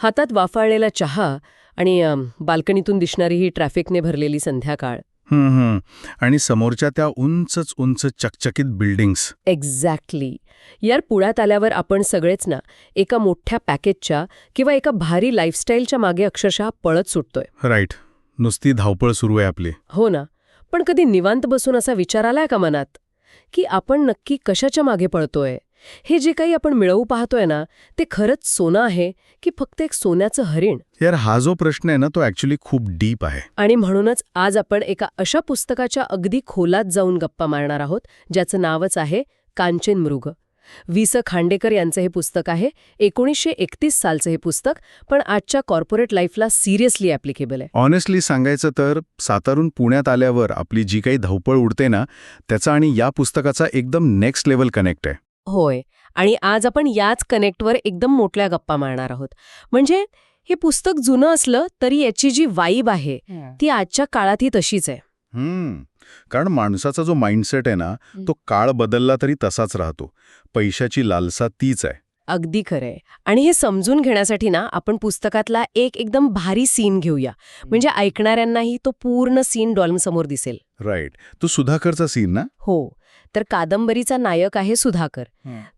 हातात वाफाळलेला चहा आणि बाल्कनीतून दिसणारी ही ट्रॅफिकने भरलेली संध्याकाळ. आणि समोरच्या त्या उंचच उंच चकचकीत बिल्डिंग्स. एक्झॅक्टली. यार, पुण्यात आल्यावर आपण सगळेच ना एका मोठ्या पॅकेजच्या किंवा एका भारी लाईफस्टाईलच्या मागे अक्षरशः पळत सुटतोय. राईट. नुसती धावपळ सुरू आहे आपली. हो ना. पण कधी निवांत बसून असा विचार आलाय का मनात की आपण नक्की कशाच्या मागे पळतोय? हे जे काही आपण मिळवू पाहतोय ना, ते खरंच सोनं आहे की फक्त एक सोन्याचं हरिण? यार, हा जो प्रश्न आहे ना, तो ॲक्च्युली खूप डीप आहे. आणि म्हणूनच आज आपण एका अशा पुस्तकाच्या अगदी खोलात जाऊन गप्पा मारणार आहोत, ज्याचं नावच आहे कांचन मृग. वि.स. खांडेकर यांचं हे पुस्तक आहे. 1931 सालचं हे पुस्तक, पण आजच्या कॉर्पोरेट लाईफला सिरियसली ॲप्लिकेबल आहे. ऑनेस्टली सांगायचं तर सातारून पुण्यात आल्यावर आपली जी काही धावपळ उडते ना, त्याचा आणि या पुस्तकाचा एकदम नेक्स्ट लेवल कनेक्ट आहे. होय. आणि आज आपण याच कनेक्टवर एकदम मोठ्या गप्पा मारणार आहोत. म्हणजे हे पुस्तक जुनं असलं तरी याची जी वाईब आहे ती आजच्या काळातही तशीच आहे. कारण माणसाचा जो माइंडसेट आहे ना, तो काळ बदलला तरी तसाच राहतो. पैशाची लालसा तीच आहे. अगदी खरंय. आणि हे समजून घेण्यासाठी ना आपण पुस्तकातला एकदम भारी सीन घेऊया. म्हणजे ऐकणाऱ्यांनाही तो पूर्ण सीन डॉल्मसमोर दिसेल. राईट. तो सुधाकरचा सीन ना? हो. तर कादंबरीचा नायक आहे सुधाकर.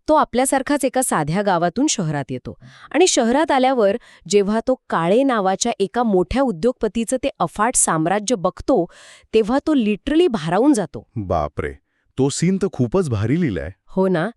तो आपल्यासारखाच एका साध्या गावातून शहरात येतो. आणि शहरात आल्यावर जेव्हा तो काळे नावाच्या एका मोठ्या उद्योगपतीचं ते अफाट साम्राज्य बघतो, तेव्हा तो लिटरली भारावून जातो. बापरे, तो सीन तर खूपच भारी लिहिलाय. हो ना.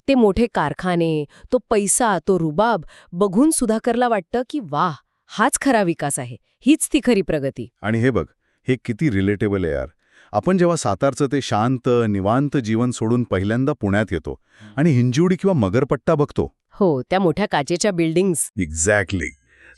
ते मोठे कारखाने, तो पैसा, तो रुबाब बघून सुधाकरला वाटतं की वाह, हाच खरा विकास आहे, हीच ती खरी प्रगती. आणि हे बघ, हे किती रिलेटेबल आहे यार. आपण जेव्हा सातारचं ते शांत निवांत जीवन सोडून पहिल्यांदा पुण्यात येतो आणि हिंजिवडी किंवा मगरपट्टा बघतो. हो, त्या मोठ्या काचेच्या बिल्डिंग्स. एक्झॅक्टली.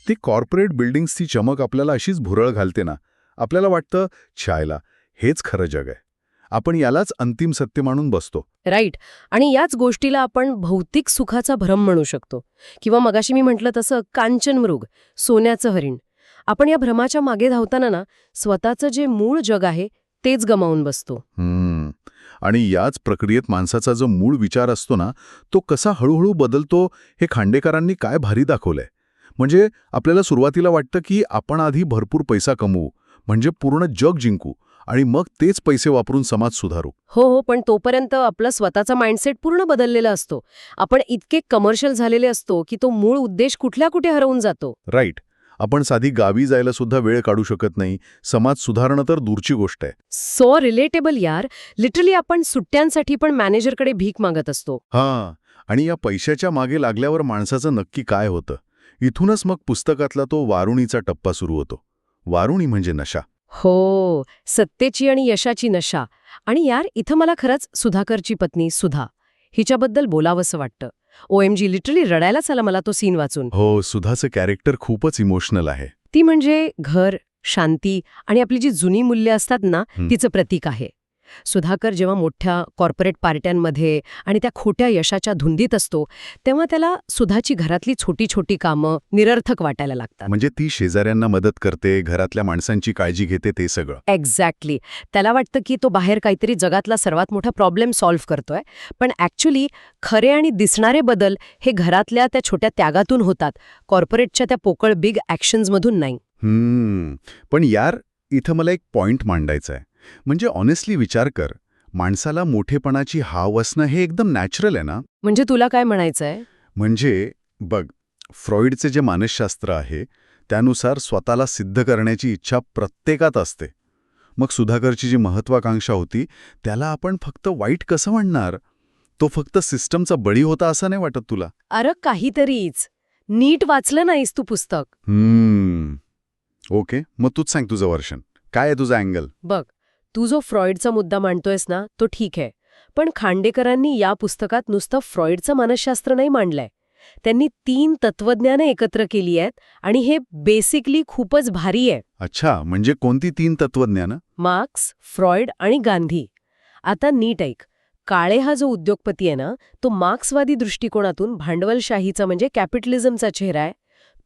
ती कॉर्पोरेट बिल्डिंग्सची चमक आपल्याला अशीच भुरळ घालते ना. आपल्याला वाटतं, छायला हेच खरं जग आहे. आपण यालाच अंतिम सत्य मानून बसतो. राईट. आणि याच गोष्टीला आपण भौतिक सुखाचा भ्रम म्हणू शकतो. किंवा मगाशी मी म्हटलं तसं कांचन मृग, सोन्याचं हरिण. आपण या भ्रमाच्या मागे धावताना ना स्वतःचं जे मूळ जग आहे तेच गमावून बसतो. आणि याच प्रक्रियेत माणसाचा जो मूळ विचार असतो ना, तो कसा हळूहळू बदलतो हे खांडेकरांनी काय भारी दाखवलंय. म्हणजे आपल्याला सुरुवातीला वाटतं की आपण आधी भरपूर पैसा कमवू, म्हणजे पूर्ण जग जिंकू आणि मग तेच पैसे वापरून समाज सुधारू. हो, पण तोपर्यंत आपला स्वतःचा माइंडसेट पूर्ण बदललेला असतो. आपण इतके कमर्शियल झालेले असतो की तो मूळ उद्देश कुठल्या कुठे हरवून जातो. राईट. आपण साधी गावी जायला सुद्धा वेळ काढू शकत नाही. समाज सुधारणं तर दूरची गोष्ट आहे. सो रिलेटेबल यार. लिटरली आपण सुट्ट्यांसाठी पण मॅनेजरकडे भीक मागत असतो. आणि या पैशाच्या मागे लागल्यावर माणसाचं नक्की काय होतं? इथूनच मग पुस्तकातला तो वारुणीचा टप्पा सुरू होतो. वारुणी म्हणजे नशा. हो, सत्तेची आणि यशाची नशा. आणि यार, इथं मला खरंच सुधाकरची पत्नी सुधा हिच्याबद्दल बोलावंसं वाटतं. OMG, लिटरली रडायलाच आला मला तो सीन वाचून. हो, सुधाचं कॅरेक्टर खूपच इमोशनल आहे. ती म्हणजे घर, शांती आणि आपली जी जुनी मूल्य असतात ना, तिचं प्रतीक आहे. सुधाकर जेव्हा मोठ्या कॉर्पोरेट पार्ट्यांमध्ये आणि त्या खोट्या यशाच्या धुंदीत असतो, तेव्हा त्याला सुधाची घरातली छोटी छोटी कामं निरर्थक वाटायला लागतात. म्हणजे ती शेजाऱ्यांना मदत करते, घरातल्या माणसांची काळजी घेते, ते सगळं. एक्झॅक्टली. त्याला वाटतं की तो बाहेर काहीतरी जगातला सर्वात मोठा प्रॉब्लेम सॉल्व्ह करतोय, पण ॲक्च्युली खरे आणि दिसणारे बदल हे घरातल्या त्या छोट्या त्यागातून होतात, कॉर्पोरेटच्या त्या पोकळ बिग ॲक्शन्समधून नाही. पण यार, इथं मला एक पॉइंट मांडायचा आहे. म्हणजे ऑनेस्टली विचार कर, माणसाला मोठेपणाची हाव असणं हे एकदम नॅचरल आहे ना. म्हणजे तुला काय म्हणायचंय? म्हणजे बघ, फ्रॉइडचे जे मानसशास्त्र आहे त्यानुसार स्वतःला सिद्ध करण्याची इच्छा प्रत्येकात असते. मग सुधाकरची जी महत्वाकांक्षा होती त्याला आपण फक्त वाईट कसं म्हणणार? तो फक्त सिस्टमचा बळी होता असं नाही वाटत तुला? अरे काहीतरीच. नीट वाचलं नाहीस तू पुस्तक. ओके, मग तूच सांग तुझं वर्षन. काय आहे तुझा अँगल? बघ, तू जो फ्रॉइडचा मुद्दा मांडतोयस ना, तो ठीक आहे. पण खांडेकरांनी या पुस्तकात नुसतं फ्रॉइडचं मानसशास्त्र नाही मांडलंय. त्यांनी 3 तत्वज्ञानं एकत्र केली आहेत आणि हे बेसिकली खूपच भारी आहे. अच्छा, म्हणजे कोणती 3 तत्वज्ञानं? मार्क्स, फ्रॉइड आणि गांधी. आता नीट ऐक. काळे हा जो उद्योगपती आहे ना, तो मार्क्सवादी दृष्टिकोनातून भांडवलशाहीचा म्हणजे कॅपिटलिझमचा चेहरा आहे.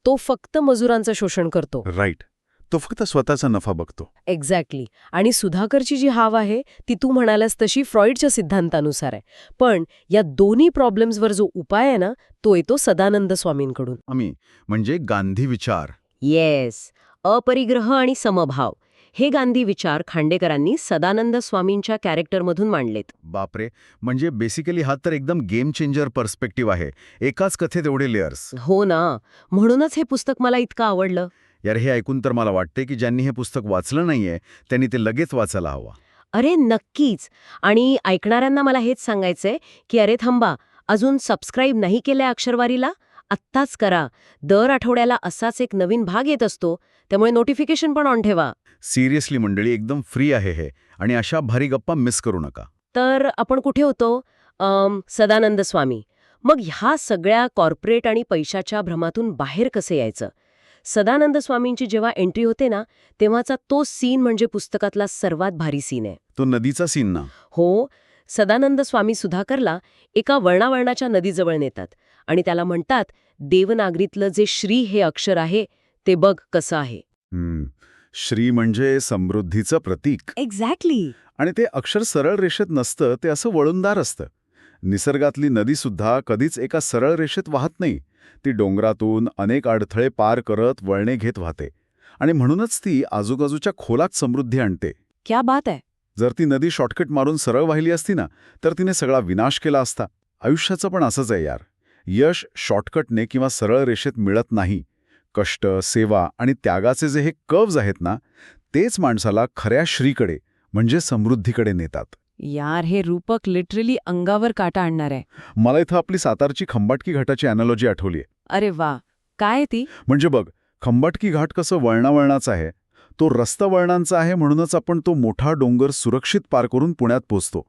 तो फक्त मजुरांचं शोषण करतो. राईट. तो फक्त स्वतःचा नफा बघतो. एक्झॅक्टली. आणि सुधाकरची जी हाव आहे ती तू म्हणालास तशी फ्रॉइडच्या सिद्धांतानुसार आहे. पण या दोन्ही प्रॉब्लेम्सवर जो उपाय आहे ना तो येतो सदानंद स्वामींकडून. म्हणजे गांधी विचार. येस. अपरिग्रह आणि समभाव हे गांधी विचार खांडेकरांनी सदानंद स्वामींच्या कॅरेक्टरमधून मांडलेत. बापरे, म्हणजे बेसिकली हा तर एकदम गेम चेंजर पर्स्पेक्टिव्ह आहे. एकाच कथेत एवढे लेयर्स. हो ना. म्हणूनच हे पुस्तक मला इतकं आवडलं. यार, हे ऐकून तर मला वाटते की ज्यांनी हे पुस्तक वाचलं नाहीये त्यांनी ते लगेच वाचायला हवं. अरे नक्कीच. आणि ऐकणाऱ्यांना मला हेच सांगायचंय की अरे थांबा, अजून सबस्क्राईब नाही केलंय अक्षरवारीला? आत्ताच करा. दर आठवड्याला असाच एक नवीन भाग येत असतो, त्यामुळे नोटिफिकेशन पण ऑन ठेवा. सिरियसली मंडळी, एकदम फ्री आहे हे, आणि अशा भारी गप्पा मिस करू नका. तर आपण कुठे होतो? सदानंद स्वामी. मग ह्या सगळ्या कॉर्पोरेट आणि पैशाच्या भ्रमातून बाहेर कसे यायचं? सदानंद स्वामींची जेव्हा एंट्री होते ना तेव्हाचा तो सीन म्हणजे पुस्तकातला सर्वात भारी सीन आहे. तो नदीचा सीन ना? हो. सदानंद स्वामी सुधाकरला एका वळणावळणाच्या नदीजवळ नेतात आणि त्याला म्हणतात, देवनागरीतलं जे श्री हे अक्षर आहे ते बघ कसं आहे. श्री म्हणजे समृद्धीचं प्रतीक. एक्झॅक्टली. आणि ते अक्षर सरळ रेषेत नसतं, ते असं वळूनदार असतं. निसर्गातली नदीसुद्धा कधीच एका सरळ रेषेत वाहत नाही. ती डोंगरातून अनेक अडथळे पार करत वळणे घेत वाहते, आणि म्हणूनच ती आजूबाजूच्या खोलात समृद्धी आणते. क्या बात आहे. जर ती नदी शॉर्टकट मारून सरळ वाहिली असती ना तर तिने सगळा विनाश केला असता. आयुष्याचं पण असंच आहे यार. यश शॉर्टकटने किंवा सरळ रेषेत मिळत नाही. कष्ट, सेवा आणि त्यागाचे जे हे कर्व्ज आहेत ना, तेच माणसाला खऱ्या श्रीकडे म्हणजे समृद्धीकडे नेतात. यार, हे रूपक लिटरली अंगावर काटा आणणार आहे. मला इथं आपली सातारची खंबाटकी घाटाची अॅनॉलॉजी आठवलीये. अरे वा, काय ती? म्हणजे बघ, खंबाटकी घाट कसं वळणावळणाचा आहे, तो रस्ता वळणांचा आहे, म्हणूनच आपण तो मोठा डोंगर सुरक्षित पार करून पुण्यात पोचतो.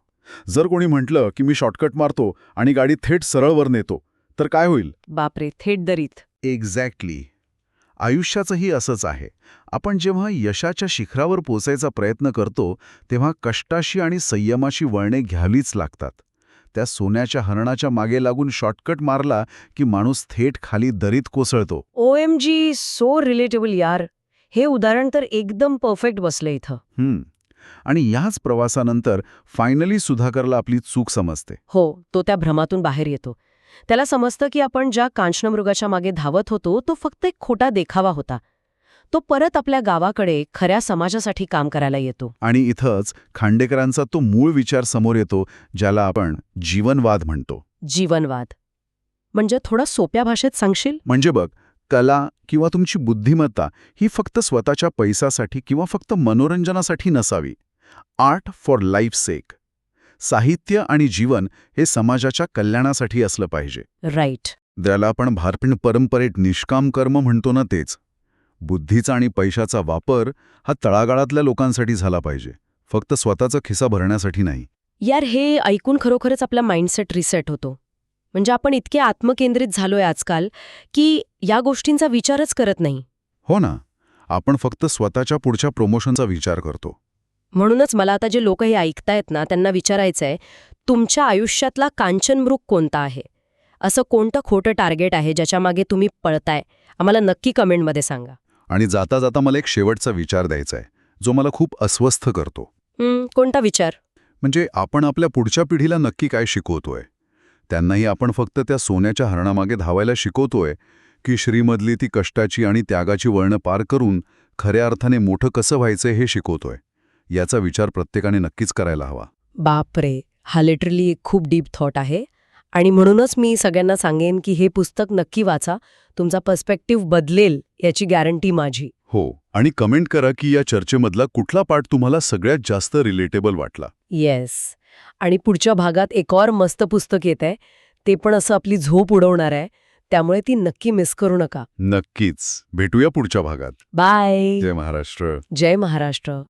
जर कोणी म्हटलं की मी शॉर्टकट मारतो आणि गाडी थेट सरळवर नेतो तर काय होईल? बापरे, थेट दरीत. एक्झॅक्टली. आयुष्याचंही असंच आहे. आपण जेव्हा यशाच्या शिखरावर पोचायचा प्रयत्न करतो तेव्हा कष्टाशी आणि संयमाशी वळणे घ्यावीच लागतात. त्या सोन्याच्या हरणाच्या मागे लागून शॉर्टकट मारला की माणूस थेट खाली दरीत कोसळतो. OMG, सो रिलेटेबल यार. हे उदाहरण तर एकदम परफेक्ट बसलं इथं. आणि याच प्रवासानंतर फायनली सुधाकरला आपली चूक समजते. हो, तो त्या भ्रमातून बाहेर येतो. त्याला समजतं की आपण ज्या कांचनमृगाच्या मागे धावत होतो तो फक्त एक खोटा देखावा होता. तो परत आपल्या गावाकडे खऱ्या समाजासाठी काम करायला येतो. आणि इथंच खांडेकरांचा तो मूळ विचार समोर येतो, ज्याला आपण जीवनवाद म्हणतो. जीवनवाद म्हणजे थोडा सोप्या भाषेत सांगशील? म्हणजे बघ, कला किंवा तुमची बुद्धिमत्ता ही फक्त स्वतःच्या पैशासाठी किंवा फक्त मनोरंजनासाठी नसावी. आर्ट फॉर लाईफ सेक. साहित्य आणि जीवन हे समाजाच्या कल्याणासाठी असलं पाहिजे. राईट. ज्याला आपण भारतीय परंपरेत निष्काम कर्म म्हणतो ना, तेच. बुद्धीचा आणि पैशाचा वापर हा तळागाळातल्या लोकांसाठी झाला पाहिजे, फक्त स्वतःचा खिसा भरण्यासाठी नाही. यार, हे ऐकून खरोखरच आपला माइंडसेट रिसेट होतो. म्हणजे आपण इतके आत्मकेंद्रित झालोय आजकाल की या गोष्टींचा विचारच करत नाही. हो ना, आपण फक्त स्वतःच्या पुढच्या प्रमोशनचा विचार करतो. म्हणूनच मला आता जे लोक हे ऐकतायत ना त्यांना विचारायचंय, तुमच्या आयुष्यातला कांचनमृग कोणता आहे? असं कोणतं खोटं टार्गेट आहे ज्याच्या मागे तुम्ही पळताय? आम्हाला नक्की कमेंटमध्ये सांगा. आणि जाता जाता मला एक शेवटचा विचार द्यायचा आहे, जो मला खूप अस्वस्थ करतो. कोणता विचार? म्हणजे आपण आपल्या पुढच्या पिढीला नक्की काय शिकवतोय? त्यांनाही आपण फक्त त्या सोन्याच्या हरणामागे धावायला शिकवतोय की श्रीमधली ती कष्टाची आणि त्यागाची वळणं पार करून खऱ्या अर्थाने मोठं कसं व्हायचंय हे शिकवतोय? याचा विचार प्रत्येकाने नक्कीच करायला हवा. बापरे, हा लिटरली खूप डीप थॉट आहे. आणि म्हणूनच मी सगळ्यांना सांगेन की हे पुस्तक नक्की वाचा. तुमचा पर्स्पेक्टिव्ह बदलेल याची गॅरंटी माझी. हो, आणि कमेंट करा की या चर्चेमधला कुठला पार्ट तुम्हाला सगळ्यात जास्त रिलेटेबल वाटला. येस. आणि पुढच्या भागात एक और मस्त पुस्तक येत आहे. ते पण असं आपली झोप उडवणार आहे, त्यामुळे ती नक्की मिस करू नका. नक्कीच. भेटूया पुढच्या भागात. बाय. जय महाराष्ट्र. जय महाराष्ट्र.